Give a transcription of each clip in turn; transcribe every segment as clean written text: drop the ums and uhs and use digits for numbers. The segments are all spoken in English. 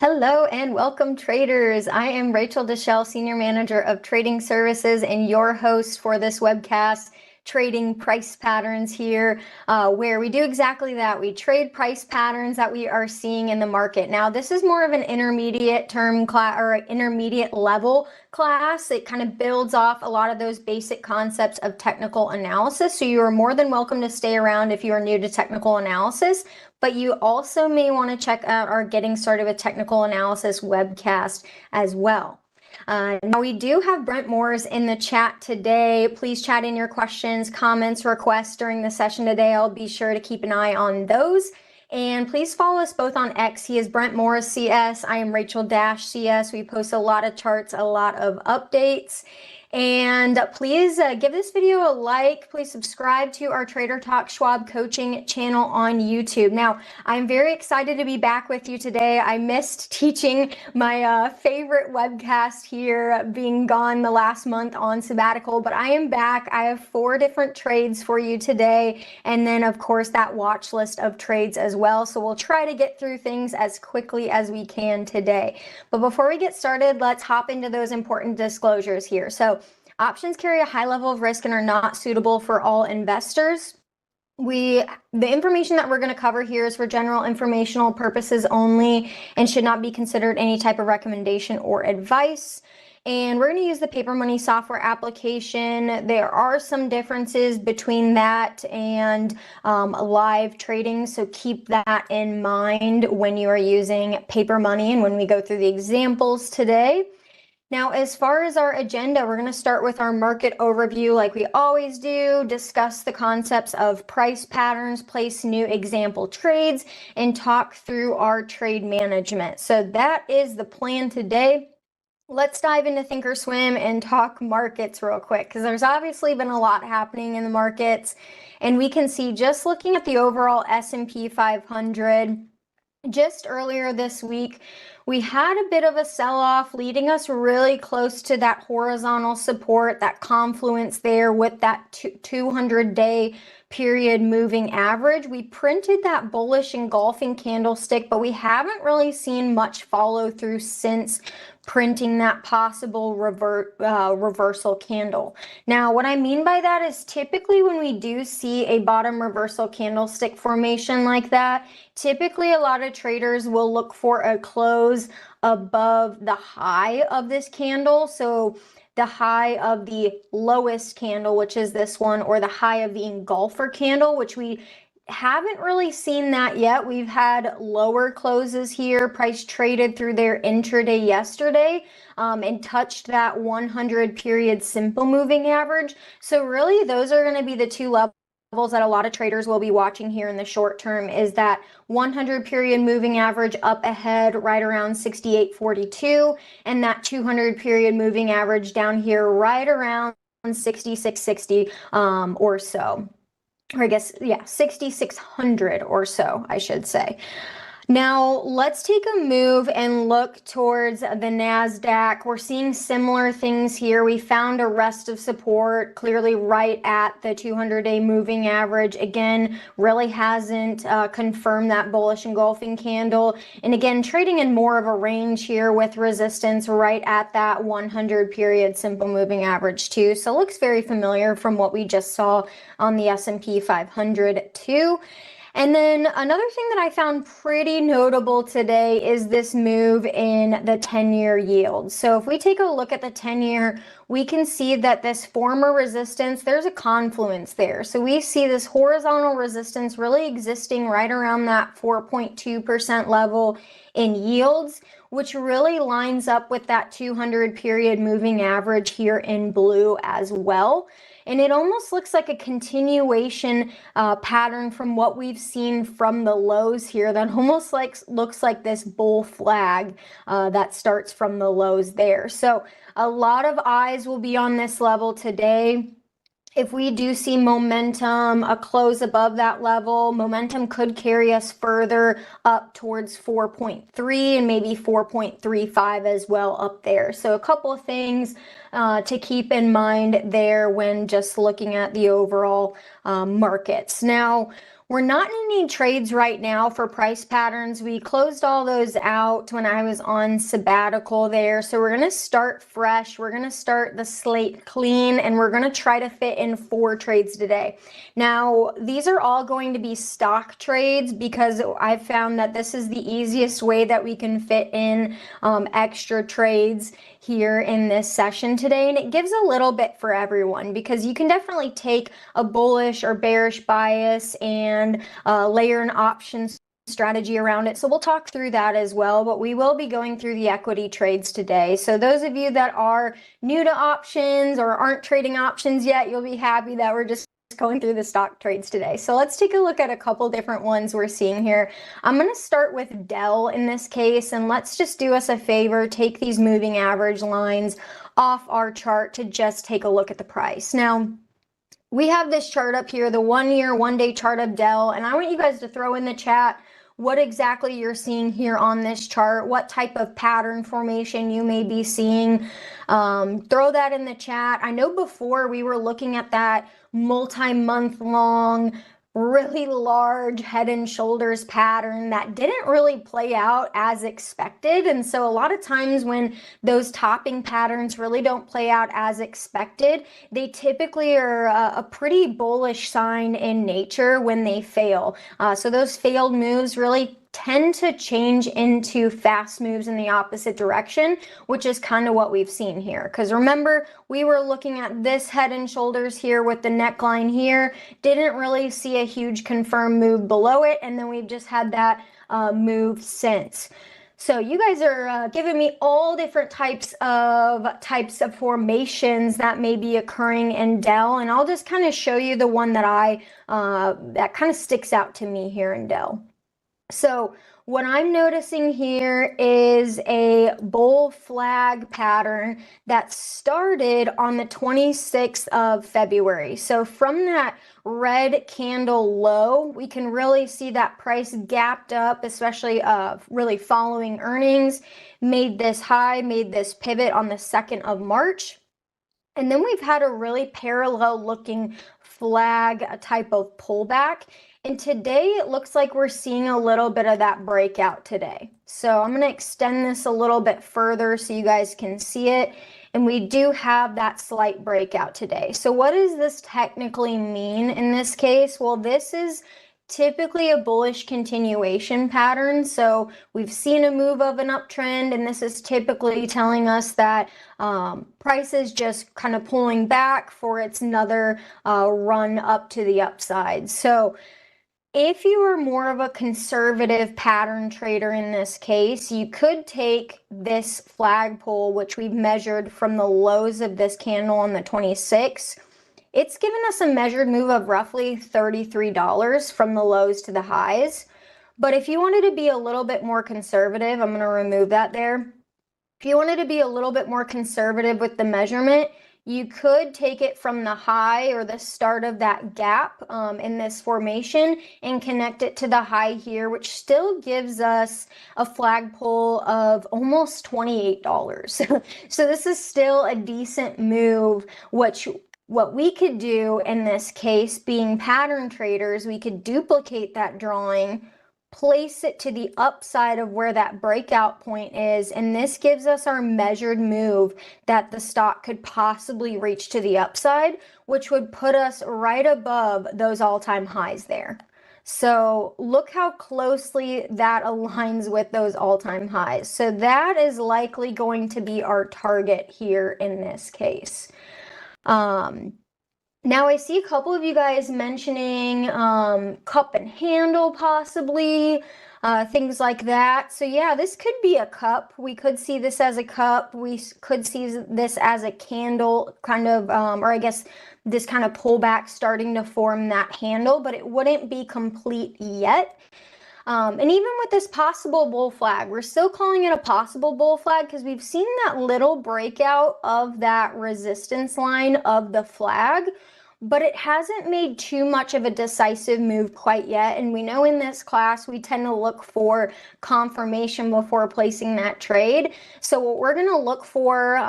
Hello and welcome, traders. I am Rachel Deshelle, Senior Manager of Trading Services and your host for this webcast, Trading Price Patterns here, where we do exactly that. We trade price patterns that we are seeing in the market. Now, this is more of an intermediate term class or intermediate level class. It kind of builds off a lot of those basic concepts of technical analysis. So you are more than welcome to stay around if you are new to technical analysis. But you also may want to check out our Getting Started with Technical Analysis webcast as well. Now we do have Brent Moores in the chat today. Please chat in your questions, comments, requests during the session today. I'll be sure to keep an eye on those. And please follow us both on X. He is Brent Moores CS. I am Rachel CS. We post a lot of charts, a lot of updates. And please give this video a like. Please subscribe to our Trader Talk Schwab coaching channel on YouTube. Now, I'm very excited to be back with you today. I missed teaching my favorite webcast here, being gone the last month on sabbatical, but I am back. I have 4 different trades for you today. And then, of course, that watch list of trades as well. So we'll try to get through things as quickly as we can today. But before we get started, let's hop into those important disclosures here. So options carry a high level of risk and are not suitable for all investors. The information that we're going to cover here is for general informational purposes only and should not be considered any type of recommendation or advice. And we're going to use the Paper Money software application. There are some differences between that and live trading, so keep that in mind when you are using Paper Money and when we go through the examples today. Now, as far as our agenda, we're going to start with our market overview like we always do, discuss the concepts of price patterns, place new example trades, and talk through our trade management. So that is the plan today. Let's dive into Thinkorswim and talk markets real quick, because there's obviously been a lot happening in the markets, and we can see just looking at the overall S&P 500, just earlier this week, we had a bit of a sell-off leading us really close to that horizontal support, that confluence there with that 200-day period moving average. We printed that bullish engulfing candlestick, but we haven't really seen much follow through since printing that possible reversal candle. Now, what I mean by that is typically when we do see a bottom reversal candlestick formation like that, typically a lot of traders will look for a close above the high of this candle. So the high of the lowest candle, which is this one, or the high of the engulfer candle, which we haven't really seen that yet. We've had lower closes here. Price traded through their intraday yesterday and touched that 100 period simple moving average. So really those are going to be the 2 levels that a lot of traders will be watching here in the short term, is that 100 period moving average up ahead right around 68.42 and that 200 period moving average down here right around 66.60 or so. Or I guess, yeah, 6,600 or so, I should say. Now, let's take a move and look towards the NASDAQ. We're seeing similar things here. We found a rest of support clearly right at the 200-day moving average. Again, really hasn't confirmed that bullish engulfing candle. And again, trading in more of a range here with resistance right at that 100 period simple moving average too. So it looks very familiar from what we just saw on the S&P 500 too. And then another thing that I found pretty notable today is this move in the 10-year yield. So if we take a look at the 10-year, we can see that this former resistance, there's a confluence there. So we see this horizontal resistance really existing right around that 4.2% level in yields, which really lines up with that 200 period moving average here in blue as well. And it almost looks like a continuation pattern from what we've seen from the lows here that almost looks like this bull flag that starts from the lows there. So a lot of eyes will be on this level today. If we do see momentum, a close above that level, momentum could carry us further up towards 4.3 and maybe 4.35 as well up there. So a couple of things to keep in mind there when just looking at the overall markets. Now, We're not in any trades right now for price patterns. We closed all those out when I was on sabbatical there. So we're going to start fresh. We're going to start the slate clean, and we're going to try to fit in 4 trades today. Now, these are all going to be stock trades because I've found that this is the easiest way that we can fit in extra trades here in this session today. And it gives a little bit for everyone because you can definitely take a bullish or bearish bias and layer an options strategy around it. So we'll talk through that as well, but we will be going through the equity trades today. So those of you that are new to options or aren't trading options yet, you'll be happy that we're just going through the stock trades today. So let's take a look at a couple different ones we're seeing here. I'm going to start with Dell in this case, and let's just do us a favor, take these moving average lines off our chart to just take a look at the price. Now, we have this chart up here, the 1 year, 1 day chart of Dell, and I want you guys to throw in the chat what exactly you're seeing here on this chart, what type of pattern formation you may be seeing. Throw that in the chat. I know before we were looking at that multi-month long, really large head and shoulders pattern that didn't really play out as expected. And so a lot of times when those topping patterns really don't play out as expected, they typically are a pretty bullish sign in nature when they fail. So those failed moves really tend to change into fast moves in the opposite direction, which is kind of what we've seen here. Because remember, we were looking at this head and shoulders here with the neckline here, didn't really see a huge confirmed move below it, and then we've just had that move since. So you guys are giving me all different types of formations that may be occurring in Dell, and I'll just kind of show you the one that that kind of sticks out to me here in Dell. So what I'm noticing here is a bull flag pattern that started on the 26th of February. So from that red candle low, we can really see that price gapped up, especially really following earnings, made this high, made this pivot on the 2nd of March. And then we've had a really parallel looking flag type of pullback. And today it looks like we're seeing a little bit of that breakout today. So I'm going to extend this a little bit further so you guys can see it. And we do have that slight breakout today. So what does this technically mean in this case? Well, this is typically a bullish continuation pattern. So we've seen a move of an uptrend, and this is typically telling us that price is just kind of pulling back for its another run up to the upside. So if you are more of a conservative pattern trader in this case, you could take this flagpole, which we've measured from the lows of this candle on the 26th. It's given us a measured move of roughly $33 from the lows to the highs. But if you wanted to be a little bit more conservative, I'm going to remove that there. If you wanted to be a little bit more conservative with the measurement, you could take it from the high or the start of that gap in this formation and connect it to the high here, which still gives us a flagpole of almost $28. So this is still a decent move, which what we could do in this case, being pattern traders, we could duplicate that drawing, place it to the upside of where that breakout point is, and this gives us our measured move that the stock could possibly reach to the upside, which would put us right above those all-time highs there. So look how closely that aligns with those all-time highs. So that is likely going to be our target here in this case. Now I see a couple of you guys mentioning cup and handle possibly, things like that. So yeah, this could be a cup. We could see this as a cup. We could see this as a candle kind of, or I guess this kind of pullback starting to form that handle, but it wouldn't be complete yet. And even with this possible bull flag, we're still calling it a possible bull flag because we've seen that little breakout of that resistance line of the flag. but it hasn't made too much of a decisive move quite yet. And we know in this class, we tend to look for confirmation before placing that trade. So what we're going to look for,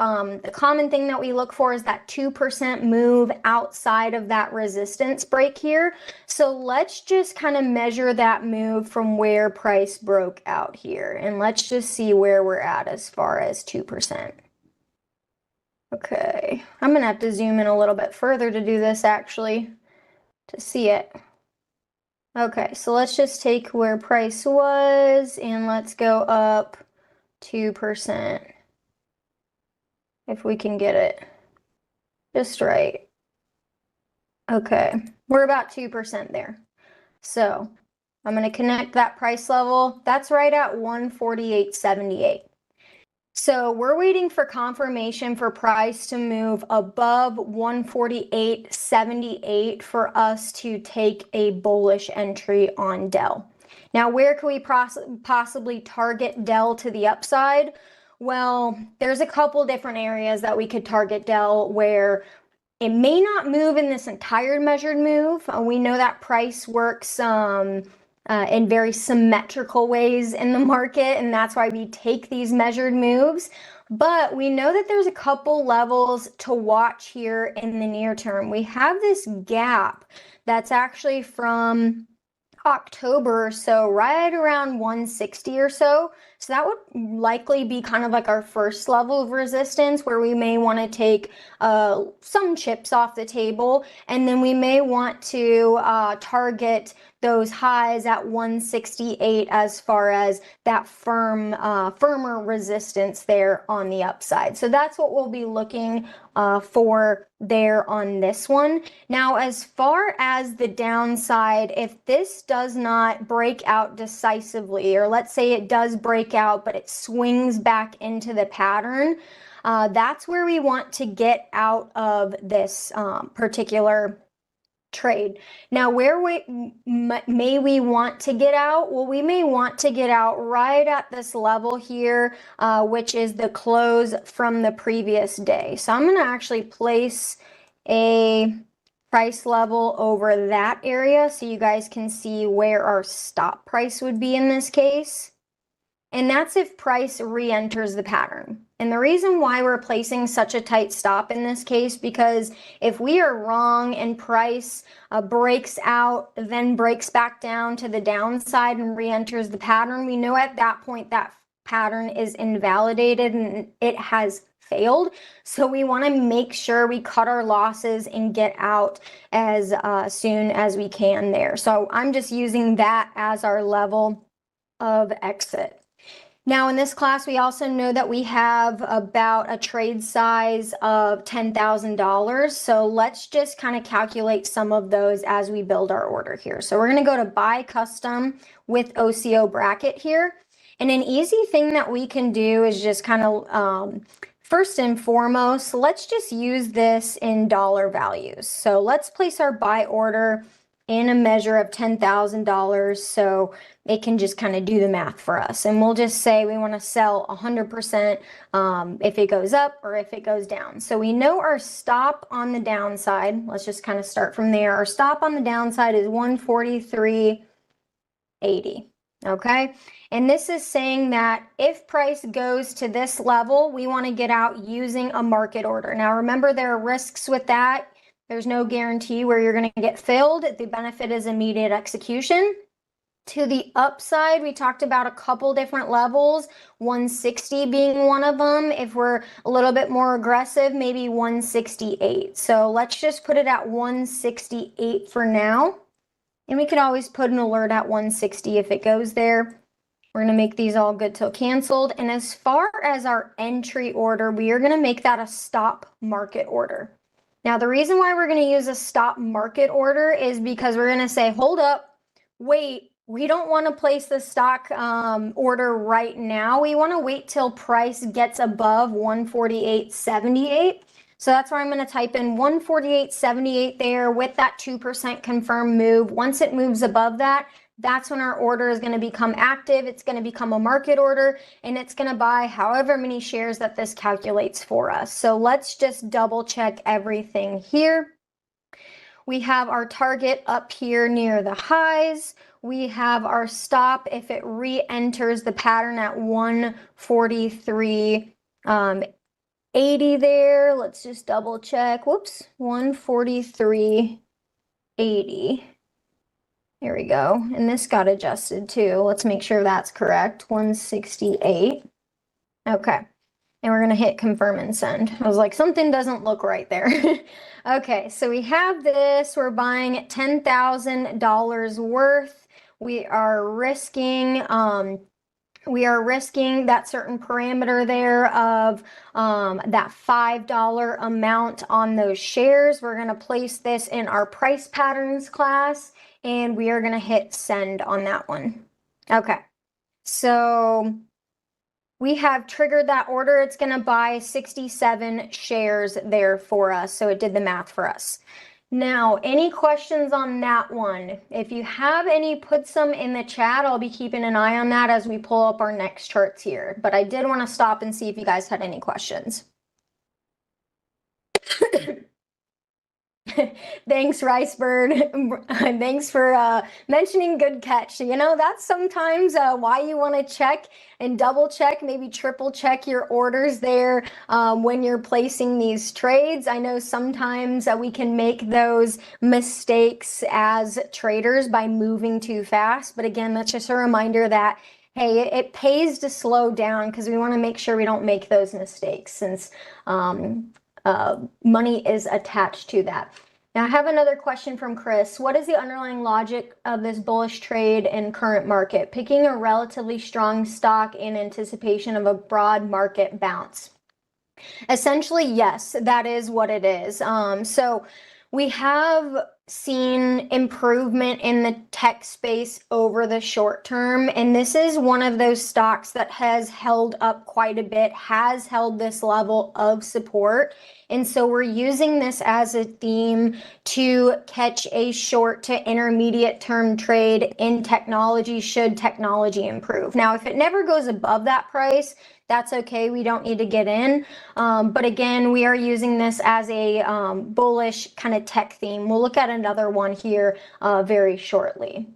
the common thing that we look for is that 2% move outside of that resistance break here. So let's just kind of measure that move from where price broke out here. And let's just see where we're at as far as 2%. Okay, I'm going to have to zoom in a little bit further to do this actually, to see it. Okay, so let's just take where price was and let's go up 2%. If we can get it just right. Okay, we're about 2% there. So I'm going to connect that price level. That's right at 148.78. So we're waiting for confirmation for price to move above 148.78 for us to take a bullish entry on Dell. Now, where can we possibly target Dell to the upside? Well, there's a couple different areas that we could target Dell where it may not move in this entire measured move. We know that price works in very symmetrical ways in the market, and that's why we take these measured moves. But we know that there's a couple levels to watch here in the near term. We have this gap that's actually from October, so right around 160 or so. So that would likely be kind of like our first level of resistance where we may want to take some chips off the table, and then we may want to target those highs at 168 as far as that firmer resistance there on the upside. So that's what we'll be looking for there on this one. Now, as far as the downside, if this does not break out decisively, or let's say it does break out, but it swings back into the pattern, that's where we want to get out of this particular trade. Now, where may we want to get out? Well, we may want to get out right at this level here, which is the close from the previous day. So I'm going to actually place a price level over that area so you guys can see where our stop price would be in this case. And that's if price re-enters the pattern. And the reason why we're placing such a tight stop in this case, because if we are wrong and price breaks out, then breaks back down to the downside and re-enters the pattern, we know at that point that pattern is invalidated and it has failed. So we want to make sure we cut our losses and get out as soon as we can there. So I'm just using that as our level of exit. Now, in this class, we also know that we have about a trade size of $10,000. So let's just kind of calculate some of those as we build our order here. So we're going to go to buy custom with OCO bracket here. And an easy thing that we can do is just kind of, first and foremost, let's just use this in dollar values. So let's place our buy order in a measure of $10,000 so it can just kind of do the math for us. And we'll just say we want to sell 100% if it goes up or if it goes down. So we know our stop on the downside. Let's just kind of start from there. Our stop on the downside is 143.80. Okay. And this is saying that if price goes to this level, we want to get out using a market order. Now, remember, there are risks with that. There's no guarantee where you're going to get filled. The benefit is immediate execution. To the upside, we talked about a couple different levels, 160 being one of them. If we're a little bit more aggressive, maybe 168. So let's just put it at 168 for now. And we could always put an alert at 160 if it goes there. We're going to make these all good till canceled. And as far as our entry order, we are going to make that a stop market order. Now, the reason why we're going to use a stop market order is because we're going to say, hold up, wait, we don't want to place the stock order right now. We want to wait till price gets above 148.78. So that's where I'm going to type in 148.78 there with that 2% confirmed move. Once it moves above that, that's when our order is going to become active. It's going to become a market order, and it's going to buy however many shares that this calculates for us. So let's just double check everything here. We have our target up here near the highs. We have our stop if it re-enters the pattern at 143.80 there. Let's just double check. Whoops, 143.80. There we go. And this got adjusted too. Let's make sure that's correct. 168. Okay. And we're going to hit confirm and send. I was like, something doesn't look right there. Okay, so we have this. We're buying $10,000 worth. We are risking that certain parameter there of that $5 amount on those shares. We're going to place this in our price patterns class, and we are going to hit send on that one. Okay, so we have triggered that order. It's going to buy 67 shares there for us. So it did the math for us. Now, any questions on that one? If you have any, put some in the chat. I'll be keeping an eye on that as we pull up our next charts here. But I did want to stop and see if you guys had any questions. Thanks, Ricebird. Thanks for mentioning good catch. You know, that's sometimes why you want to check and double check, maybe triple check your orders there when you're placing these trades. I know sometimes we can make those mistakes as traders by moving too fast. But again, that's just a reminder that, hey, it pays to slow down because we want to make sure we don't make those mistakes since money is attached to that. Now I have another question from Chris. What is the underlying logic of this bullish trade in current market? Picking a relatively strong stock in anticipation of a broad market bounce. Essentially, yes, that is what it is. So we have seen improvement in the tech space over the short term, and this is one of those stocks that has held up quite a bit, has held this level of support. And so we're using this as a theme to catch a short to intermediate term trade in technology should technology improve. Now, if it never goes above that price, that's okay. We don't need to get in. But again, we are using this as a bullish kind of tech theme. We'll look at another one here very shortly.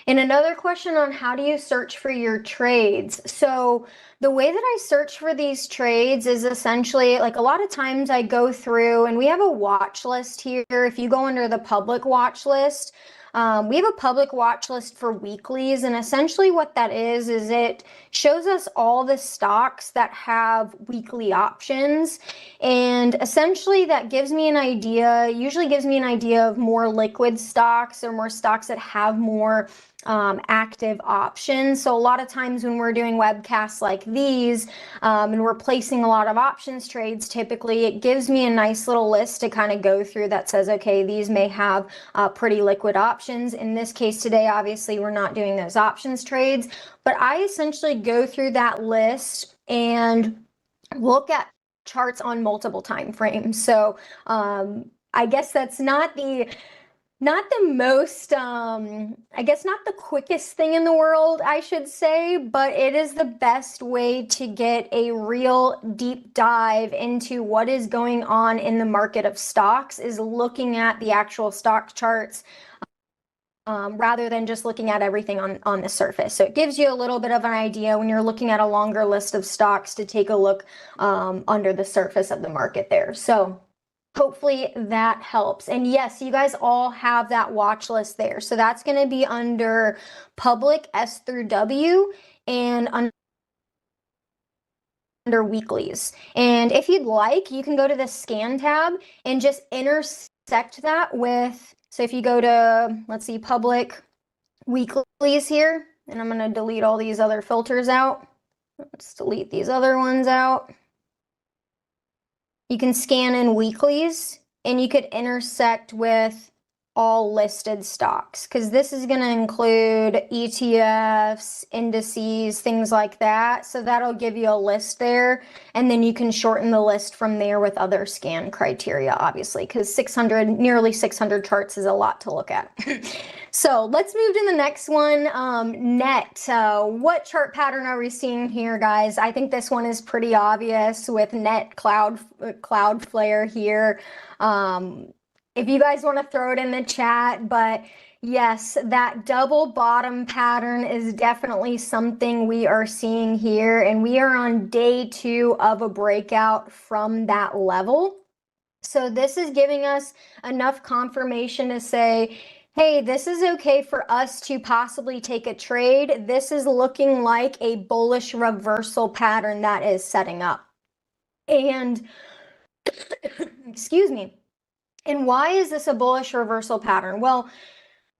And another question on how do you search for your trades? So the way that I search for these trades is essentially like a lot of times I go through and we have a watch list here. If you go under the public watch list, we have a public watch list for weeklies, and essentially what that is it shows us all the stocks that have weekly options, and essentially that gives me an idea, usually gives me an idea of more liquid stocks or more stocks that have more active options. So a lot of times when we're doing webcasts like these and we're placing a lot of options trades, typically it gives me a nice little list to kind of go through that says, okay, these may have pretty liquid options. In this case today, obviously we're not doing those options trades, but I essentially go through that list and look at charts on multiple time frames. So I guess that's not the most, I guess not the quickest thing in the world, I should say, but it is the best way to get a real deep dive into what is going on in the market of stocks, is looking at the actual stock charts rather than just looking at everything on the surface. So it gives you a little bit of an idea when you're looking at a longer list of stocks to take a look under the surface of the market there. So hopefully that helps. And yes, you guys all have that watch list there. So that's going to be under public S through W and under weeklies. And if you'd like, you can go to the scan tab and just intersect that with, so if you go to, let's see, public weeklies here, and I'm going to delete all these other filters out. Let's delete these other ones out. You can scan in weeklies and you could intersect with all listed stocks, because this is going to include ETFs, indices, things like that. So that'll give you a list there, and then you can shorten the list from there with other scan criteria, obviously, because nearly 600 charts is a lot to look at. So let's move to the next one. Net. What chart pattern are we seeing here, guys? I think this one is pretty obvious with Net Cloudflare here. if you guys want to throw it in the chat, but yes, that double bottom pattern is definitely something we are seeing here, and we are on day 2 of a breakout from that level. So this is giving us enough confirmation to say, hey, this is okay for us to possibly take a trade. This is looking like a bullish reversal pattern that is setting up. And excuse me. And why is this a bullish reversal pattern? Well,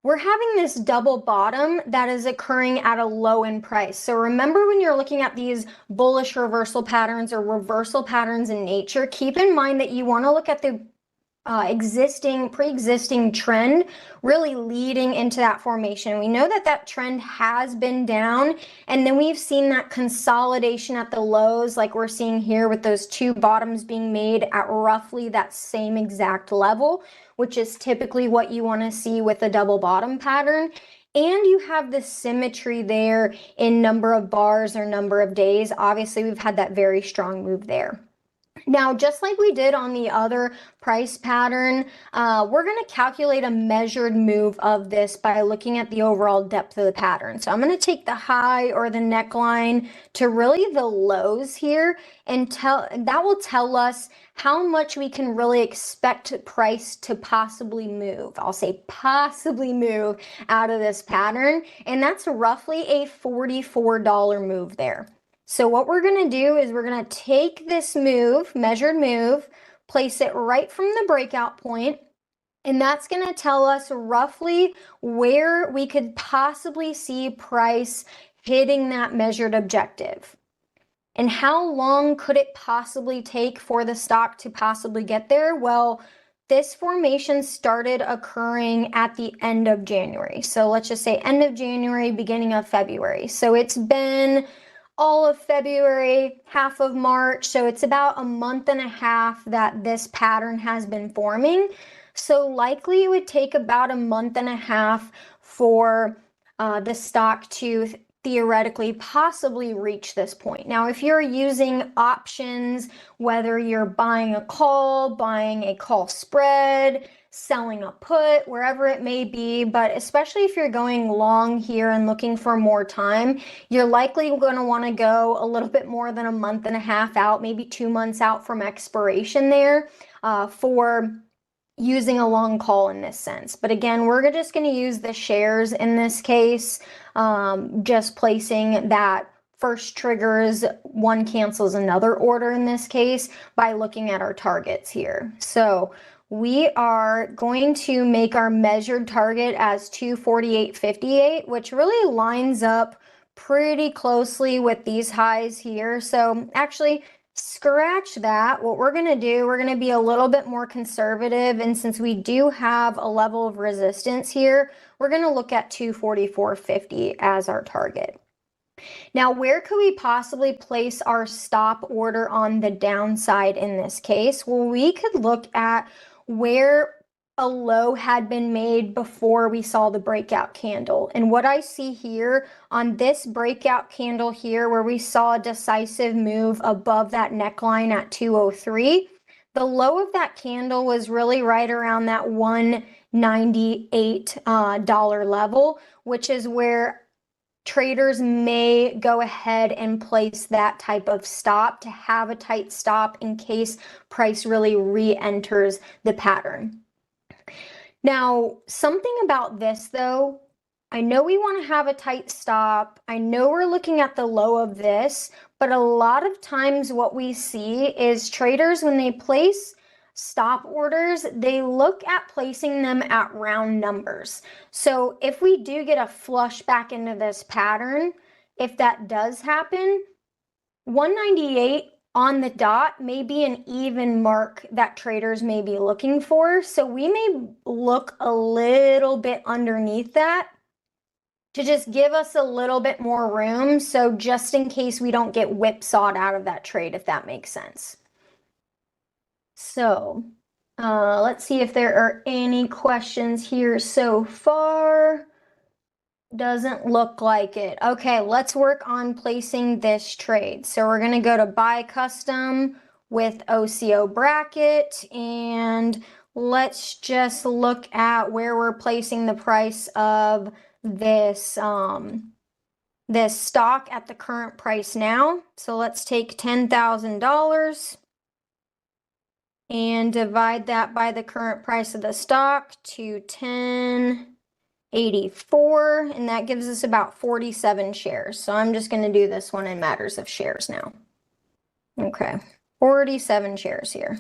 we're having this double bottom that is occurring at a low in price. So remember, when you're looking at these bullish reversal patterns or reversal patterns in nature, keep in mind that you want to look at the pre-existing trend really leading into that formation. We know that that trend has been down, and then we've seen that consolidation at the lows, like we're seeing here with those 2 bottoms being made at roughly that same exact level, which is typically what you want to see with a double bottom pattern. And you have the symmetry there in number of bars or number of days. Obviously, we've had that very strong move there. Now, just like we did on the other price pattern, we're going to calculate a measured move of this by looking at the overall depth of the pattern. So I'm going to take the high or the neckline to really the lows here, and that will tell us how much we can really expect price to possibly move. I'll say possibly move out of this pattern, and that's roughly a $44 move there. So what we're going to do is we're going to take this move, measured move, place it right from the breakout point, and that's going to tell us roughly where we could possibly see price hitting that measured objective. And how long could it possibly take for the stock to possibly get there? Well, this formation started occurring at the end of January. So let's just say end of January, beginning of February. So it's been all of February, half of March. So it's about a month and a half that this pattern has been forming. So likely it would take about a month and a half for the stock to theoretically possibly reach this point. Now, if you're using options, whether you're buying a call spread, selling a put, wherever it may be, but especially if you're going long here and looking for more time, you're likely going to want to go a little bit more than a month and a half out, maybe 2 months out from expiration there for using a long call in this sense. But again, we're just going to use the shares in this case, just placing that first triggers one cancels another order in this case by looking at our targets here. So we are going to make our measured target as 248.58, which really lines up pretty closely with these highs here. So actually, scratch that. What we're going to do, we're going to be a little bit more conservative, and since we do have a level of resistance here, we're going to look at 244.50 as our target. Now, where could we possibly place our stop order on the downside in this case? Well, we could look at where a low had been made before we saw the breakout candle. And what I see here on this breakout candle here, where we saw a decisive move above that neckline at 203, the low of that candle was really right around that $198 level, which is where traders may go ahead and place that type of stop to have a tight stop in case price really re-enters the pattern. Now, something about this though, I know we want to have a tight stop. I know we're looking at the low of this, but a lot of times what we see is traders, when they place stop orders, they look at placing them at round numbers. So if we do get a flush back into this pattern, if that does happen, 198 on the dot may be an even mark that traders may be looking for. So we may look a little bit underneath that to just give us a little bit more room. So just in case we don't get whipsawed out of that trade, if that makes sense. So let's see if there are any questions here so far. Doesn't look like it. Okay, let's work on placing this trade. So we're going to go to buy custom with OCO bracket, and let's just look at where we're placing the price of this this stock at the current price now. So let's take $10,000 and divide that by the current price of the stock to 1084, and that gives us about 47 shares. So I'm just going to do this one in matters of shares now. Okay, 47 shares here.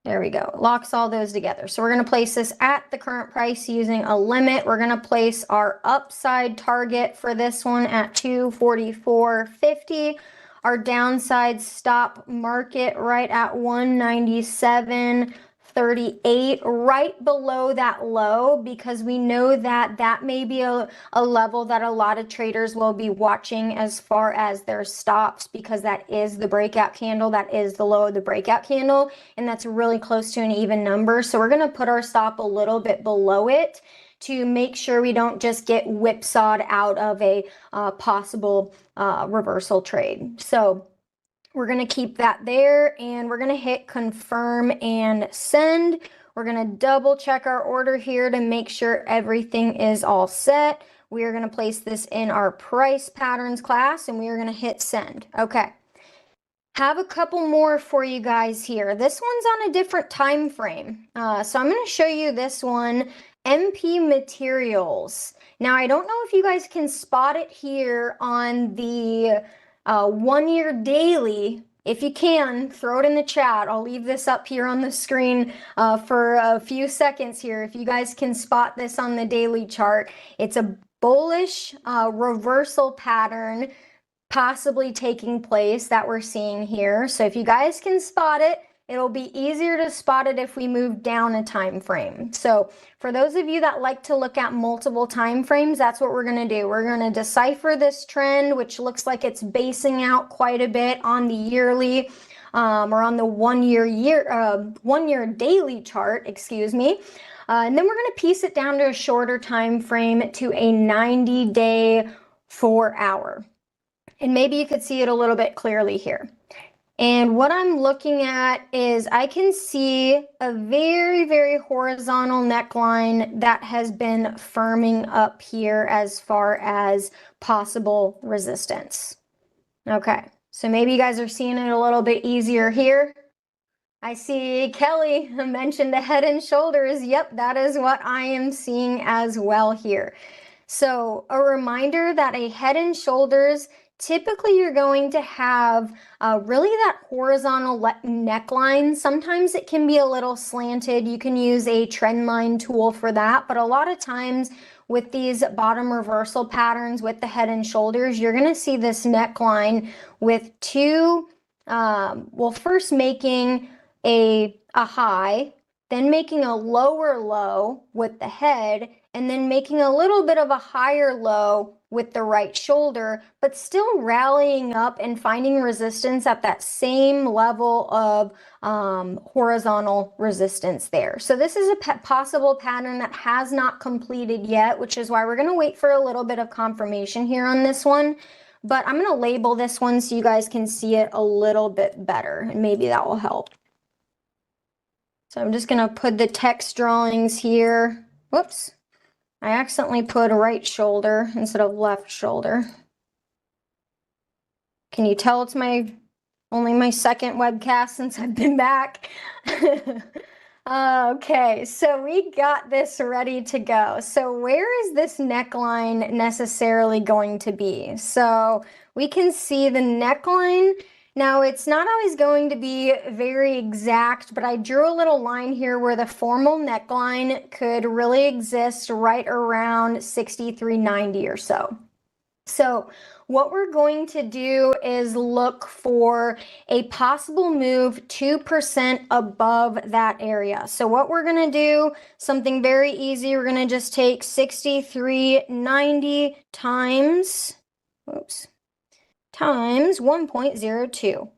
There we go. It locks all those together. So we're going to place this at the current price using a limit. We're going to place our upside target for this one at 244.50. Our downside stop market right at 197.38, right below that low, because we know that that may be a level that a lot of traders will be watching as far as their stops, because that is the breakout candle, that is the low of the breakout candle, and that's really close to an even number. So we're going to put our stop a little bit below it to make sure we don't just get whipsawed out of a possible reversal trade. So we're going to keep that there, and we're going to hit confirm and send. We're going to double check our order here to make sure everything is all set. We are going to place this in our price patterns class, and we are going to hit send. Okay. Have a couple more for you guys here. This one's on a different time frame. So I'm going to show you this one, MP Materials. Now, I don't know if you guys can spot it here on the 1 year daily. If you can, throw it in the chat. I'll leave this up here on the screen for a few seconds here. If you guys can spot this on the daily chart, it's a bullish reversal pattern possibly taking place that we're seeing here. So if you guys can spot it, it'll be easier to spot it if we move down a time frame. So for those of you that like to look at multiple time frames, that's what we're going to do. We're going to decipher this trend, which looks like it's basing out quite a bit on the yearly or on the 1 year daily chart, excuse me. And then we're going to piece it down to a shorter time frame to a 90-day 4 hour. And maybe you could see it a little bit clearly here. And what I'm looking at is I can see a very, very horizontal neckline that has been firming up here as far as possible resistance. Okay, so maybe you guys are seeing it a little bit easier here. I see Kelly mentioned the Head and Shoulders. Yep, that is what I am seeing as well here. So a reminder that a Head and Shoulders, typically you're going to have really that horizontal neckline. Sometimes it can be a little slanted. You can use a trend line tool for that. But a lot of times with these bottom reversal patterns with the Head and Shoulders, you're going to see this neckline with two, well, first making a high, then making a lower low with the head, and then making a little bit of a higher low with the right shoulder, but still rallying up and finding resistance at that same level of horizontal resistance there. So this is a possible pattern that has not completed yet, which is why we're going to wait for a little bit of confirmation here on this one. But I'm going to label this one so you guys can see it a little bit better, and maybe that will help. So I'm just going to put the text drawings here. Whoops. I accidentally put a right shoulder instead of left shoulder. Can you tell it's only my second webcast since I've been back? Okay, so we got this ready to go. So where is this neckline necessarily going to be? So we can see the neckline. Now, it's not always going to be very exact, but I drew a little line here where the formal neckline could really exist right around 63.90 or so. So what we're going to do is look for a possible move 2% above that area. So what we're going to do, something very easy, we're going to just take 63.90 times 1.02.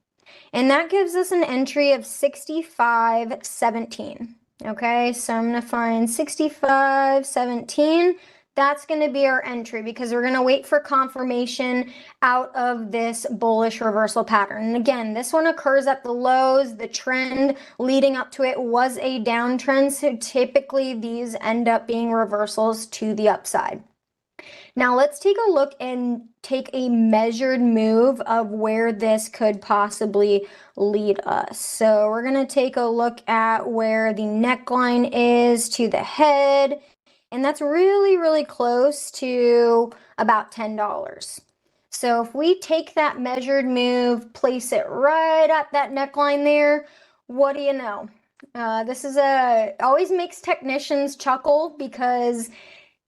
And that gives us an entry of 65.17. Okay, so I'm going to find 65.17 that's going to be our entry because we're going to wait for confirmation out of this bullish reversal pattern. And again, this one occurs at the lows. The trend leading up to it was a downtrend, so typically these end up being reversals to the upside. Now let's take a look and take a measured move of where this could possibly lead us. So we're going to take a look at where the neckline is to the head, and that's really, really close to about $10. So if we take that measured move, place it right at that neckline there, what do you know? This is always makes technicians chuckle because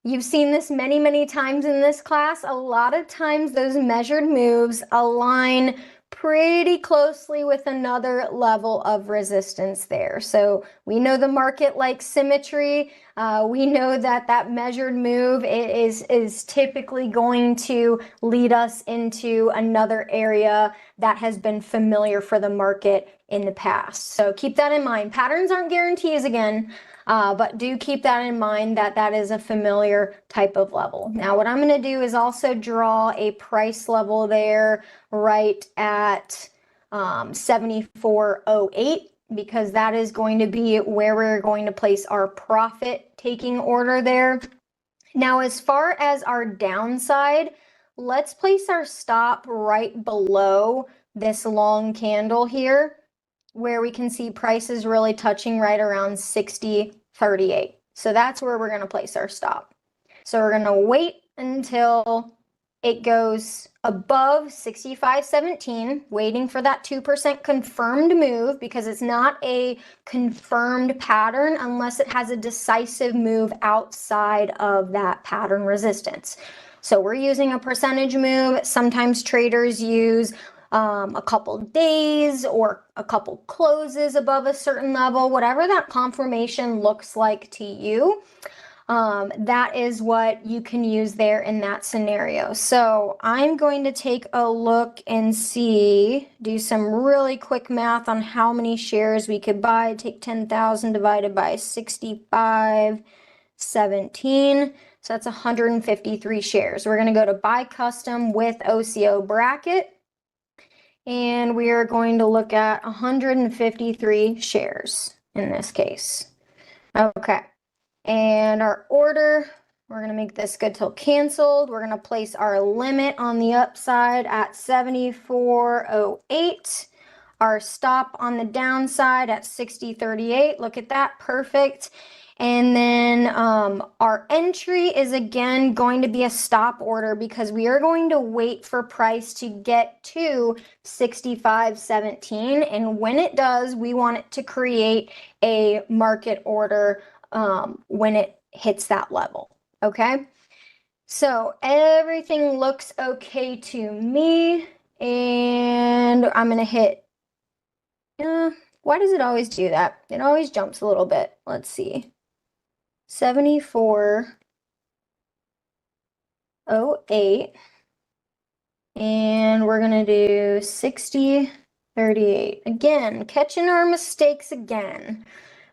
you've seen this many, many times in this class. A lot of times those measured moves align pretty closely with another level of resistance there. So we know the market likes symmetry. We know that that measured move is typically going to lead us into another area that has been familiar for the market in the past. So keep that in mind. Patterns aren't guarantees again. But do keep that in mind that that is a familiar type of level. Now what I'm going to do is also draw a price level there right at 74.08 because that is going to be where we're going to place our profit taking order there. Now as far as our downside, let's place our stop right below this long candle here, where we can see prices really touching right around 60.38. So that's where we're going to place our stop. So we're going to wait until it goes above 65.17, waiting for that 2% confirmed move because it's not a confirmed pattern unless it has a decisive move outside of that pattern resistance. So we're using a percentage move. Sometimes traders use a couple days or a couple closes above a certain level, whatever that confirmation looks like to you. That is what you can use there in that scenario. So I'm going to take a look and do some really quick math on how many shares we could buy. Take 10,000 divided by 65.17. So that's 153 shares. We're going to go to buy custom with OCO bracket. And we are going to look at 153 shares in this case. Okay. And our order, we're going to make this good till canceled. We're going to place our limit on the upside at 74.08. Our stop on the downside at 60.38. Look at that. Perfect. And then our entry is again going to be a stop order because we are going to wait for price to get to 65.17. And when it does, we want it to create a market order when it hits that level. Okay. So everything looks okay to me. And I'm going to hit. Why does it always do that? It always jumps a little bit. Let's see. 74.08, and we're gonna do 60.38. Again, catching our mistakes again.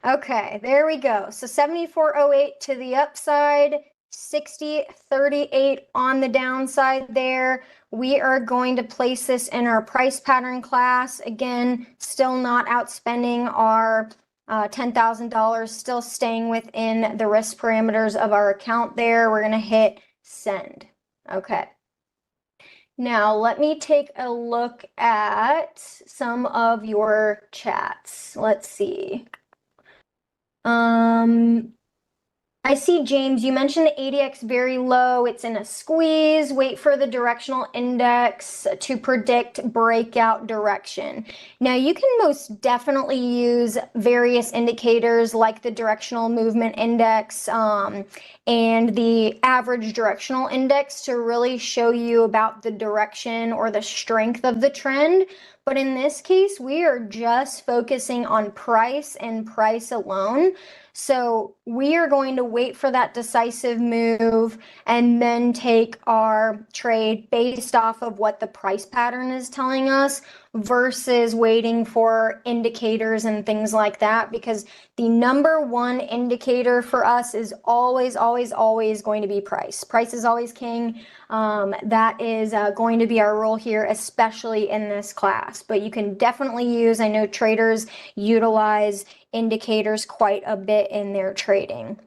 Okay, there we go. So 74.08 to the upside, 60.38 on the downside there. We are going to place this in our price pattern class. Again, still not outspending our $10,000, still staying within the risk parameters of our account there. We're going to hit send. Okay. Now let me take a look at some of your chats. Let's see. I see, James, you mentioned the ADX very low. It's in a squeeze. Wait for the directional index to predict breakout direction. Now, you can most definitely use various indicators like the directional movement index and the average directional index to really show you about the direction or the strength of the trend. But in this case, we are just focusing on price and price alone. So we are going to wait for that decisive move and then take our trade based off of what the price pattern is telling us versus waiting for indicators and things like that, because the number one indicator for us is always, always, always going to be price. Price is always king. That is going to be our rule here, especially in this class. But you can definitely use, I know traders utilize indicators quite a bit in their trading.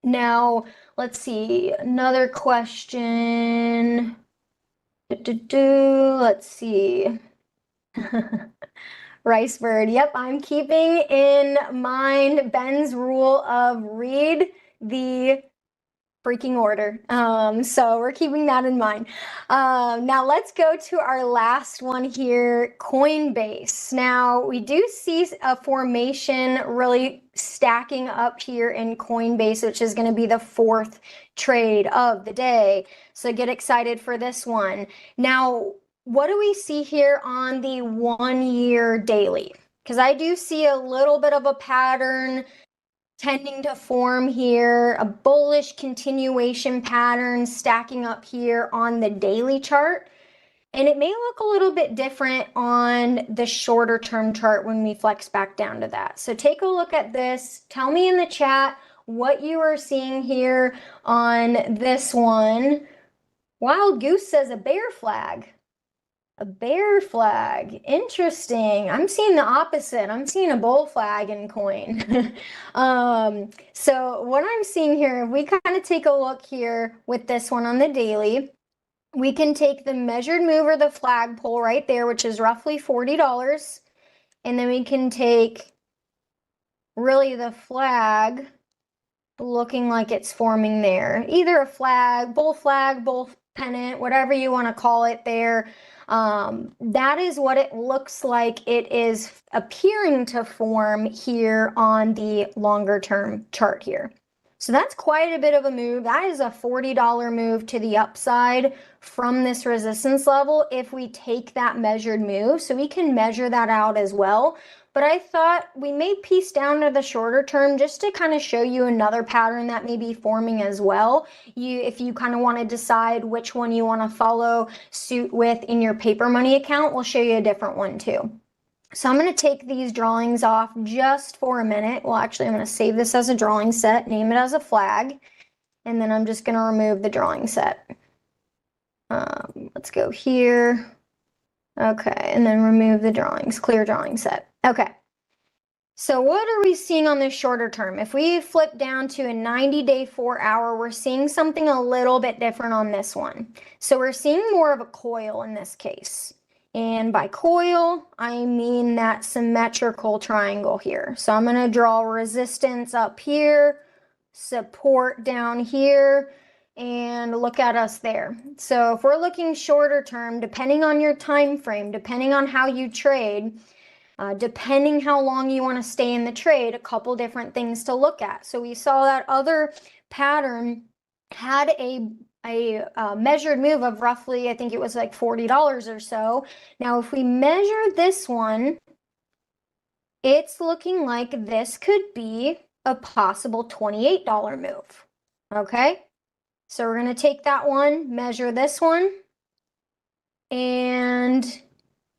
Now, let's see, another question. Let's see. Rice Bird. Yep, I'm keeping in mind Ben's rule of read the freaking order. So we're keeping that in mind. Now let's go to our last one here, Coinbase. Now we do see a formation really stacking up here in Coinbase, which is going to be the fourth trade of the day. So get excited for this one. Now, what do we see here on the 1 year daily? Because I do see a little bit of a pattern tending to form here, a bullish continuation pattern stacking up here on the daily chart. And it may look a little bit different on the shorter term chart when we flex back down to that. So take a look at this. Tell me in the chat what you are seeing here on this one. Wild Goose says a bear flag. A bear flag. Interesting. I'm seeing the opposite. I'm seeing a bull flag in coin. So what I'm seeing here, if we kind of take a look here with this one on the daily, we can take the measured move or the flagpole right there, which is roughly $40. And then we can take really the flag looking like it's forming there. Either a flag, bull pennant, whatever you want to call it there. That is what it looks like it is appearing to form here on the longer term chart here. So that's quite a bit of a move. That is a $40 move to the upside from this resistance level if we take that measured move. So we can measure that out as well. But I thought we may piece down to the shorter term just to kind of show you another pattern that may be forming as well. If you kind of want to decide which one you want to follow suit with in your paper money account, we'll show you a different one too. So I'm going to take these drawings off just for a minute. Well, actually, I'm going to save this as a drawing set, name it as a flag, and then I'm just going to remove the drawing set. Let's go here. Okay, and then remove the drawings, clear drawing set. Okay, so what are we seeing on this shorter term? If we flip down to a 90-day 4-hour, we're seeing something a little bit different on this one. So we're seeing more of a coil in this case. And by coil, I mean that symmetrical triangle here. So I'm going to draw resistance up here, support down here, and look at us there. So if we're looking shorter term, depending on your time frame, depending on how you trade, depending how long you want to stay in the trade, a couple different things to look at. So we saw that other pattern had a measured move of roughly, I think it was like $40 or so. Now, if we measure this one, it's looking like this could be a possible $28 move. Okay, so we're going to take that one, measure this one, and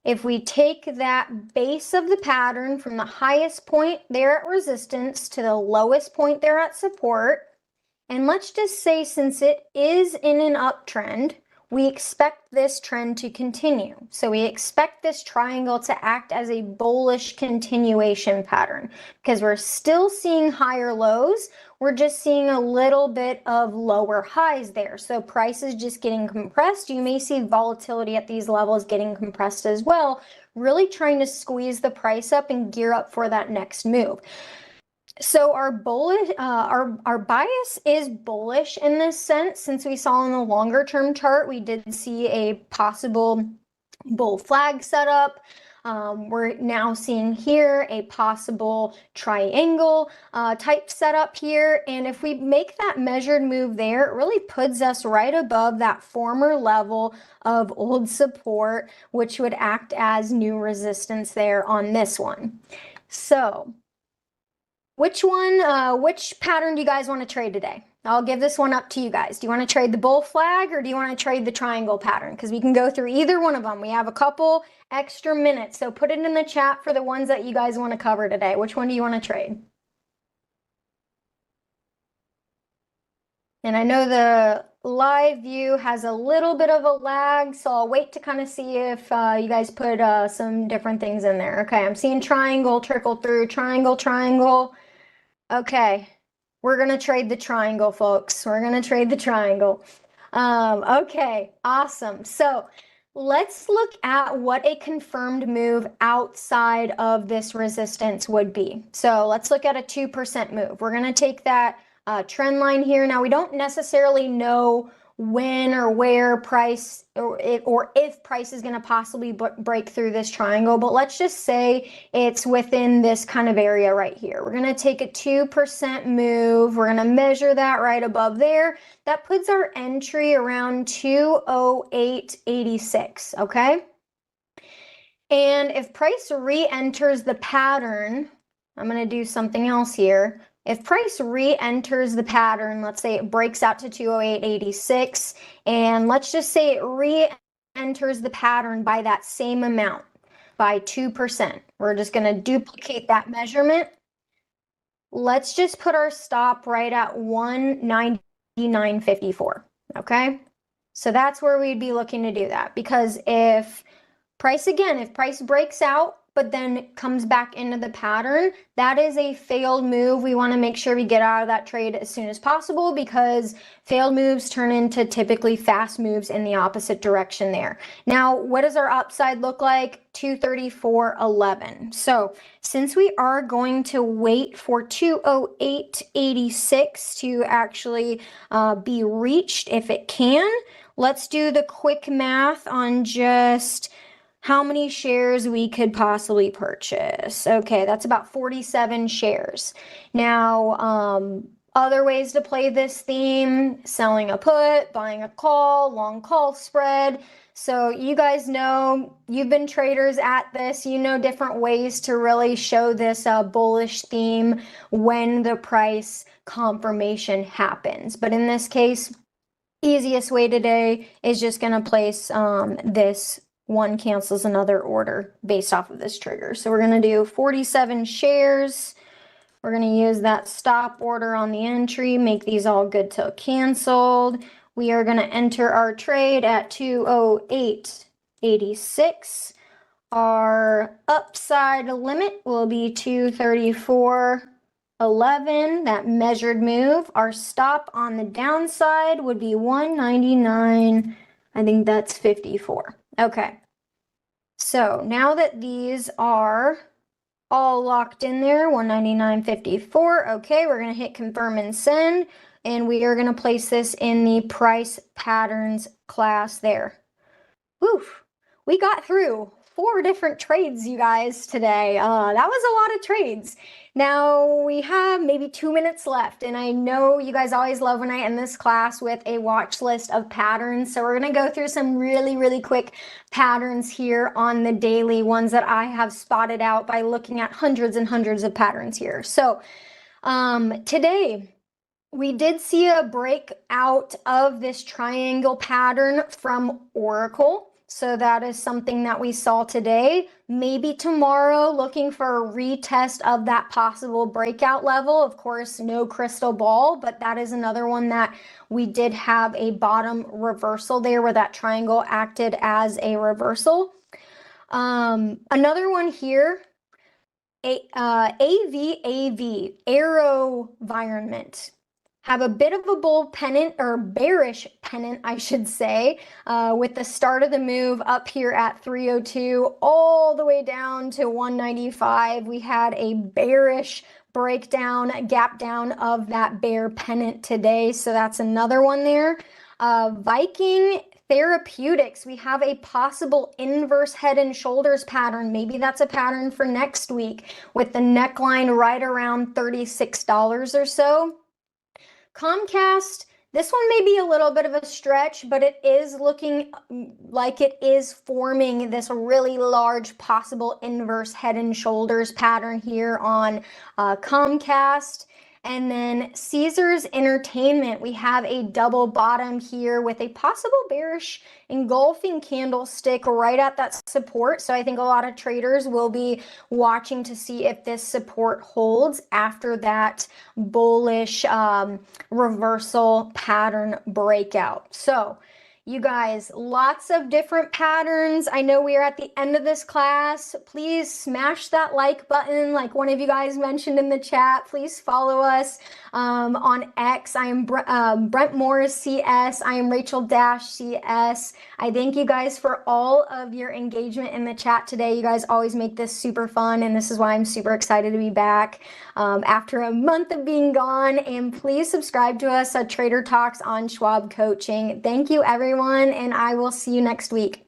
if we take that base of the pattern from the highest point there at resistance to the lowest point there at support, and let's just say since it is in an uptrend, we expect this trend to continue. So we expect this triangle to act as a bullish continuation pattern because we're still seeing higher lows. We're just seeing a little bit of lower highs there. So price is just getting compressed. You may see volatility at these levels getting compressed as well, really trying to squeeze the price up and gear up for that next move. So our bias is bullish in this sense. Since we saw in the longer term chart, we did see a possible bull flag setup. We're now seeing here a possible triangle type setup here. And if we make that measured move there, it really puts us right above that former level of old support, which would act as new resistance there on this one. So which pattern do you guys want to trade today? I'll give this one up to you guys. Do you want to trade the bull flag or do you want to trade the triangle pattern? Because we can go through either one of them. We have a couple extra minutes, so put it in the chat for the ones that you guys want to cover today. Which one do you want to trade? And I know the live view has a little bit of a lag, so I'll wait to kind of see if you guys put some different things in there. Okay, I'm seeing triangle trickle through, triangle, triangle. Okay, we're gonna trade the triangle, folks. We're gonna trade the triangle. Okay, awesome. So let's look at what a confirmed move outside of this resistance would be. So let's look at a 2% move. We're gonna take that trend line here. Now we don't necessarily know when or where price or if price is going to possibly break through this triangle, but let's just say it's within this kind of area right here. We're going to take a 2% move. We're going to measure that right above there. That puts our entry around 208.86, okay? And if price re-enters the pattern, I'm going to do something else here. If price re-enters the pattern, let's say it breaks out to 208.86, and let's just say it re-enters the pattern by that same amount, by 2%. We're just going to duplicate that measurement. Let's just put our stop right at 199.54, okay? So that's where we'd be looking to do that, because if price breaks out, but then comes back into the pattern, that is a failed move. We want to make sure we get out of that trade as soon as possible, because failed moves turn into typically fast moves in the opposite direction there. Now, what does our upside look like? 234.11. So since we are going to wait for 208.86 to actually be reached if it can, let's do the quick math on just how many shares we could possibly purchase. Okay, that's about 47 shares. Now, other ways to play this theme: selling a put, buying a call, long call spread. So you guys know, you've been traders at this, you know different ways to really show this bullish theme when the price confirmation happens. But in this case, easiest way today is just gonna place this one cancels another order based off of this trigger. So we're going to do 47 shares. We're going to use that stop order on the entry, make these all good till canceled. We are going to enter our trade at 208.86. Our upside limit will be 234.11, that measured move. Our stop on the downside would be 199, I think that's 54. Okay, so now that these are all locked in there, 199.54, okay, we're going to hit confirm and send, and we are going to place this in the price patterns class there. Oof, we got through 4 different trades, you guys, today. That was a lot of trades. Now we have maybe 2 minutes left, and I know you guys always love when I end this class with a watch list of patterns. So we're going to go through some really quick patterns here on the daily, ones that I have spotted out by looking at hundreds and hundreds of patterns here. So today we did see a break out of this triangle pattern from Oracle. So that is something that we saw today. Maybe tomorrow, looking for a retest of that possible breakout level. Of course, no crystal ball, but that is another one that we did have a bottom reversal there, where that triangle acted as a reversal. Another one here, AVIronment. Have a bit of a bull pennant, or bearish pennant, I should say, with the start of the move up here at 302 all the way down to 195. We had a bearish breakdown, gap down of that bear pennant today. So that's another one there. Viking Therapeutics, we have a possible inverse head and shoulders pattern. Maybe that's a pattern for next week, with the neckline right around $36 or so. Comcast, This one may be a little bit of a stretch, but it is looking like it is forming this really large possible inverse head and shoulders pattern here on Comcast. And then Caesars Entertainment, we have a double bottom here with a possible bearish engulfing candlestick right at that support. So I think a lot of traders will be watching to see if this support holds after that bullish reversal pattern breakout. So you guys, lots of different patterns. I know we are at the end of this class. Please smash that like button like one of you guys mentioned in the chat. Please follow us on X. I am Brent Morris CS. I am Rachel Dash CS. I thank you guys for all of your engagement in the chat today. You guys always make this super fun, and this is why I'm super excited to be back after a month of being gone. And please subscribe to us at Trader Talks on Schwab Coaching. Thank you, everyone, and I will see you next week.